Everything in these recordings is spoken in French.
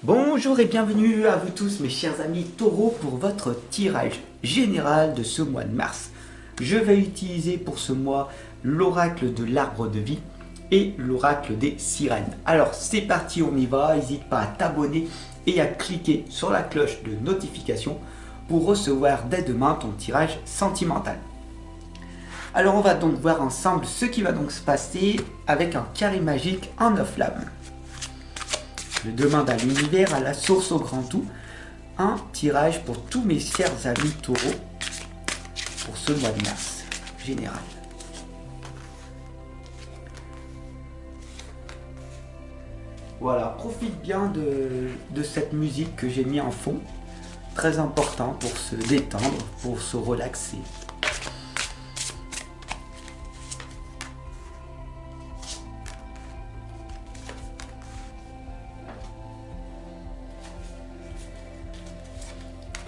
Bonjour et bienvenue à vous tous mes chers amis taureaux pour votre tirage général de ce mois de mars. Je vais utiliser pour ce mois l'oracle de l'arbre de vie et l'oracle des sirènes. Alors c'est parti, on y va, n'hésite pas à t'abonner et à cliquer sur la cloche de notification pour recevoir dès demain ton tirage sentimental. Alors on va donc voir ensemble ce qui va donc se passer avec un carré magique en 9 flammes. Je demande à l'univers, à la source, au grand tout, un tirage pour tous mes chers amis taureaux pour ce mois de mars général. Voilà, profite bien de cette musique que j'ai mis en fond. Très important pour se détendre, pour se relaxer.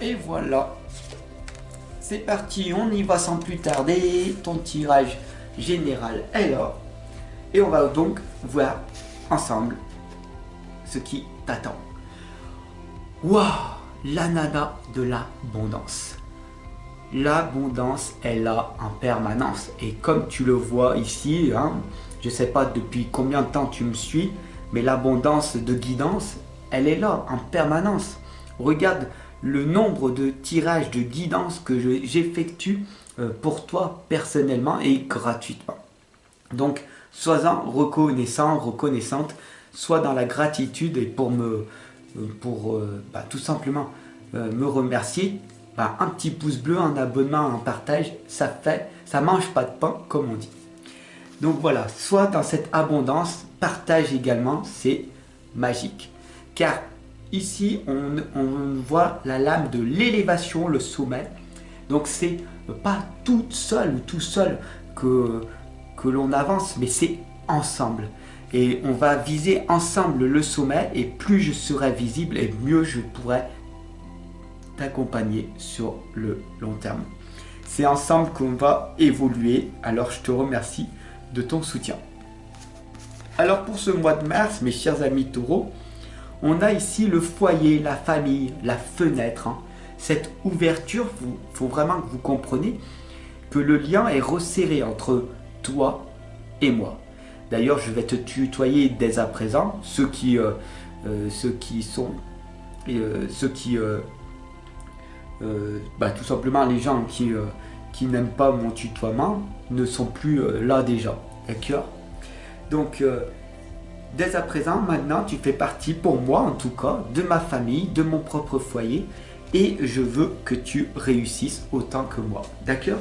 Et voilà, c'est parti, on y va sans plus tarder. Ton tirage général est là. Et on va donc voir ensemble ce qui t'attend. Waouh, l'anana de l'abondance. L'abondance est là en permanence. Et comme tu le vois ici, je ne sais pas depuis combien de temps tu me suis, mais l'abondance de guidance, elle est là en permanence. Regarde le nombre de tirages de guidance que j'effectue pour toi personnellement et gratuitement. Donc, sois-en reconnaissant, reconnaissante, sois dans la gratitude et pour tout simplement me remercier, un petit pouce bleu, un abonnement, un partage, ça mange pas de pain comme on dit. Donc voilà, sois dans cette abondance, partage également, c'est magique. Car ici, on voit la lame de l'élévation, le sommet. Donc, c'est pas toute seule ou tout seul que l'on avance, mais c'est ensemble. Et on va viser ensemble le sommet. Et plus je serai visible, et mieux je pourrai t'accompagner sur le long terme. C'est ensemble qu'on va évoluer. Alors, je te remercie de ton soutien. Alors, pour ce mois de mars, mes chers amis taureaux, on a ici le foyer, la famille, la fenêtre. Cette ouverture, il faut vraiment que vous compreniez que le lien est resserré entre toi et moi. D'ailleurs, je vais te tutoyer dès à présent. Tout simplement les gens qui n'aiment pas mon tutoiement ne sont plus là déjà. D'accord ? Donc, dès à présent, maintenant, tu fais partie, pour moi en tout cas, de ma famille, de mon propre foyer. Et je veux que tu réussisses autant que moi. D'accord ?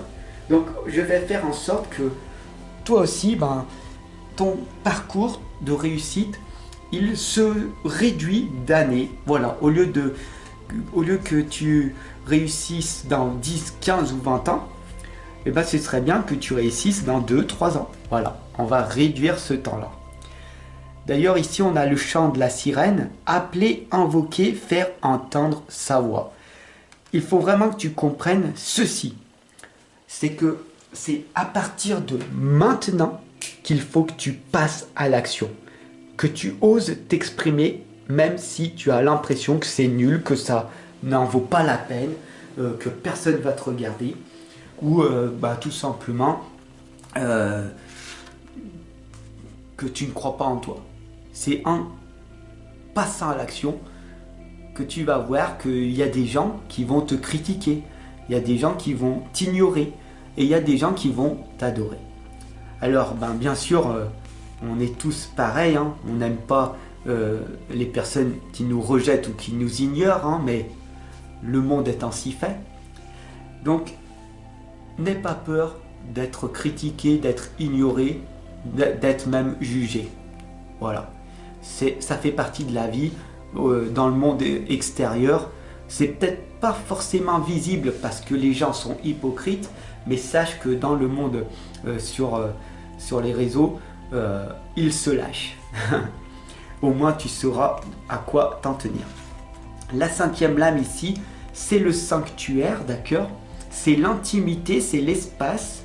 Donc, je vais faire en sorte que toi aussi, ton parcours de réussite, il se réduit d'années. Voilà, au lieu que tu réussisses dans 10, 15 ou 20 ans, ce serait bien que tu réussisses dans 2, 3 ans. Voilà, on va réduire ce temps-là. D'ailleurs, ici, on a le chant de la sirène. Appeler, invoquer, faire entendre sa voix. Il faut vraiment que tu comprennes ceci. C'est que c'est à partir de maintenant qu'il faut que tu passes à l'action. Que tu oses t'exprimer, même si tu as l'impression que c'est nul, que ça n'en vaut pas la peine, que personne ne va te regarder. Ou tout simplement que tu ne crois pas en toi. C'est en passant à l'action que tu vas voir qu'il y a des gens qui vont te critiquer, il y a des gens qui vont t'ignorer et il y a des gens qui vont t'adorer. Alors, bien sûr, on est tous pareils, on n'aime pas les personnes qui nous rejettent ou qui nous ignorent, mais le monde est ainsi fait. Donc, n'aie pas peur d'être critiqué, d'être ignoré, d'être même jugé. Voilà. Ça fait partie de la vie dans le monde extérieur. C'est peut-être pas forcément visible parce que les gens sont hypocrites, mais sache que dans le monde sur les réseaux, ils se lâchent. Au moins tu sauras à quoi t'en tenir. La 5e lame ici, c'est le sanctuaire, d'accord ? C'est l'intimité, c'est l'espace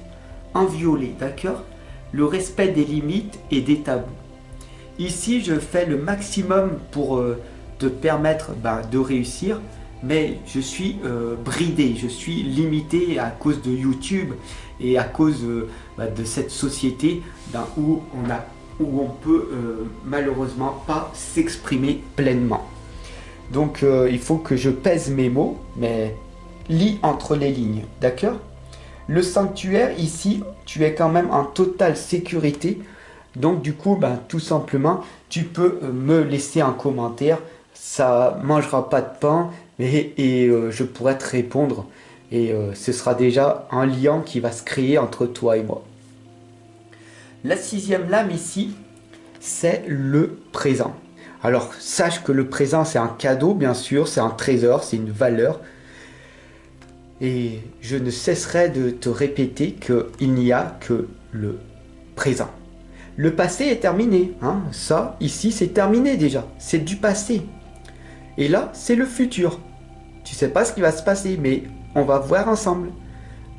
en violet, d'accord ? Le respect des limites et des tabous. Ici, je fais le maximum pour te permettre de réussir, mais je suis bridé, je suis limité à cause de YouTube et à cause de cette société où on peut malheureusement pas s'exprimer pleinement. Donc il faut que je pèse mes mots, mais lis entre les lignes, d'accord? Le sanctuaire ici, tu es quand même en totale sécurité. Donc du coup, tout simplement, tu peux me laisser un commentaire. Ça mangera pas de pain, et je pourrai te répondre. Et ce sera déjà un lien qui va se créer entre toi et moi. La 6e lame ici, c'est le présent. Alors, sache que le présent, c'est un cadeau, bien sûr, c'est un trésor, c'est une valeur. Et je ne cesserai de te répéter qu'il n'y a que le présent. Le passé est terminé, hein. Ça, ici, c'est terminé déjà. C'est du passé. Et là, c'est le futur. Tu sais pas ce qui va se passer, mais on va voir ensemble.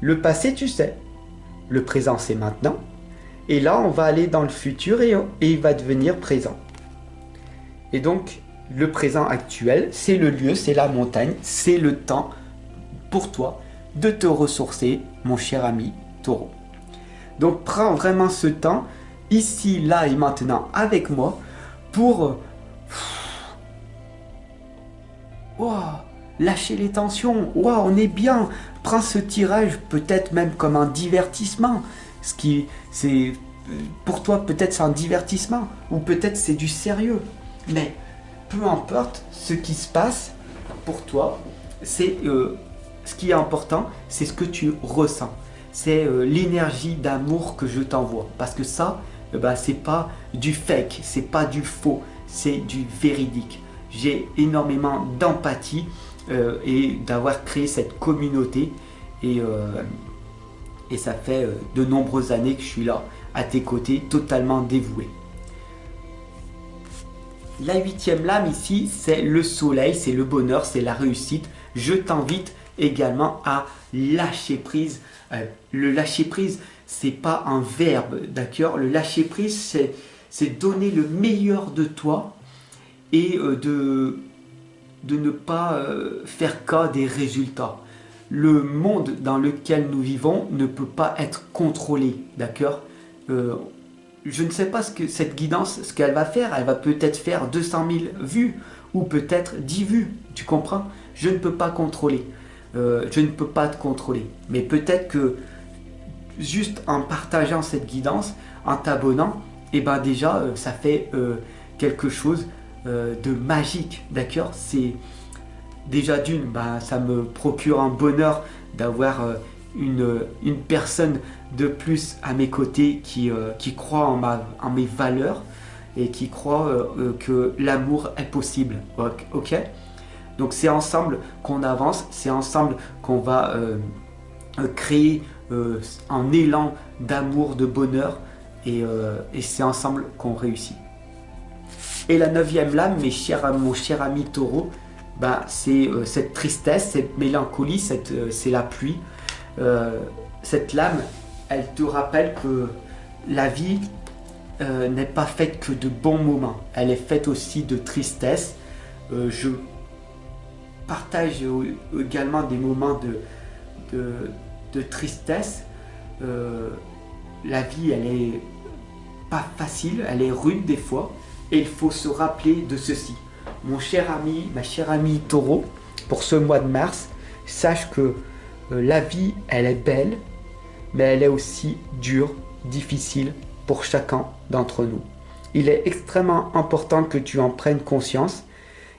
Le passé, tu sais. Le présent, c'est maintenant. Et là, on va aller dans le futur et il va devenir présent. Et donc, le présent actuel, c'est le lieu, c'est la montagne, c'est le temps pour toi de te ressourcer, mon cher ami Taureau. Donc, prends vraiment ce temps, ici, là et maintenant, avec moi, pour lâcher les tensions. On est bien. Prends ce tirage, peut-être même comme un divertissement. Ce qui, c'est pour toi, peut-être c'est un divertissement, ou peut-être c'est du sérieux. Mais peu importe ce qui se passe pour toi, c'est ce qui est important, c'est ce que tu ressens. C'est l'énergie d'amour que je t'envoie. Parce que ça, c'est pas du fake, c'est pas du faux, c'est du véridique. J'ai énormément d'empathie et d'avoir créé cette communauté. Et ça fait de nombreuses années que je suis là, à tes côtés, totalement dévoué. La 8e lame ici, c'est le soleil, c'est le bonheur, c'est la réussite. Je t'invite également à lâcher prise. Le lâcher prise, c'est pas un verbe, d'accord? Le lâcher prise, c'est donner le meilleur de toi et de ne pas faire cas des résultats. Le monde dans lequel nous vivons ne peut pas être contrôlé, d'accord? Je ne sais pas ce que cette guidance, ce qu'elle va faire. Elle va peut-être faire 200 000 vues ou peut-être 10 vues, tu comprends? Je ne peux pas contrôler. Je ne peux pas te contrôler. Mais peut-être que juste en partageant cette guidance, en t'abonnant, déjà ça fait quelque chose de magique, d'accord? C'est déjà d'une, ça me procure un bonheur d'avoir une personne de plus à mes côtés qui croit en mes valeurs et qui croit que l'amour est possible. Ok? Donc c'est ensemble qu'on avance, c'est ensemble qu'on va créer un élan d'amour, de bonheur et c'est ensemble qu'on réussit. Et la 9e lame, mon cher ami Taureau, c'est cette tristesse, cette mélancolie, c'est la pluie. Cette lame, elle te rappelle que la vie n'est pas faite que de bons moments. Elle est faite aussi de tristesse. Je partage également des moments de tristesse. La vie, elle est pas facile, elle est rude des fois. Et il faut se rappeler de ceci. Mon cher ami, ma chère amie Taureau, pour ce mois de mars, sache que la vie, elle est belle, mais elle est aussi dure, difficile pour chacun d'entre nous. Il est extrêmement important que tu en prennes conscience.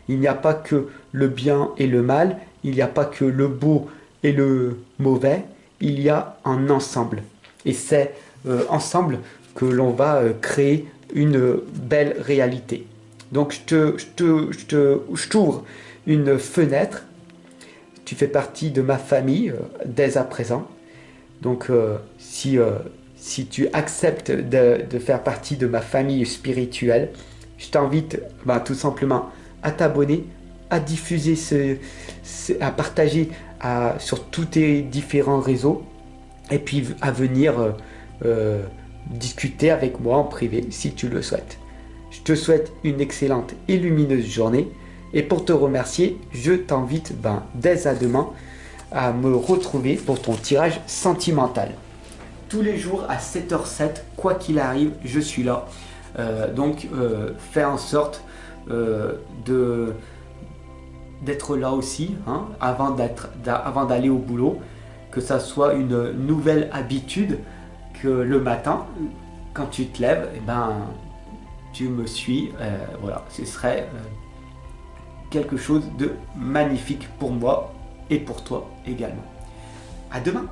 Il n'y a pas que le bien et le mal, il n'y a pas que le beau et le mauvais, il y a un ensemble. Et c'est ensemble que l'on va créer une belle réalité. Donc je t'ouvre une fenêtre. Tu fais partie de ma famille dès à présent. Donc si tu acceptes de faire partie de ma famille spirituelle, je t'invite tout simplement à t'abonner, à diffuser, à partager sur tous tes différents réseaux et puis à venir discuter avec moi en privé si tu le souhaites. Je te souhaite une excellente et lumineuse journée. Et pour te remercier, je t'invite dès à demain à me retrouver pour ton tirage sentimental. Tous les jours à 7h07, quoi qu'il arrive, je suis là. Donc fais en sorte d'être là aussi, hein, avant d'aller au boulot, que ça soit une nouvelle habitude, que le matin, quand tu te lèves, tu me suis. Voilà, ce serait quelque chose de magnifique pour moi et pour toi également. À demain!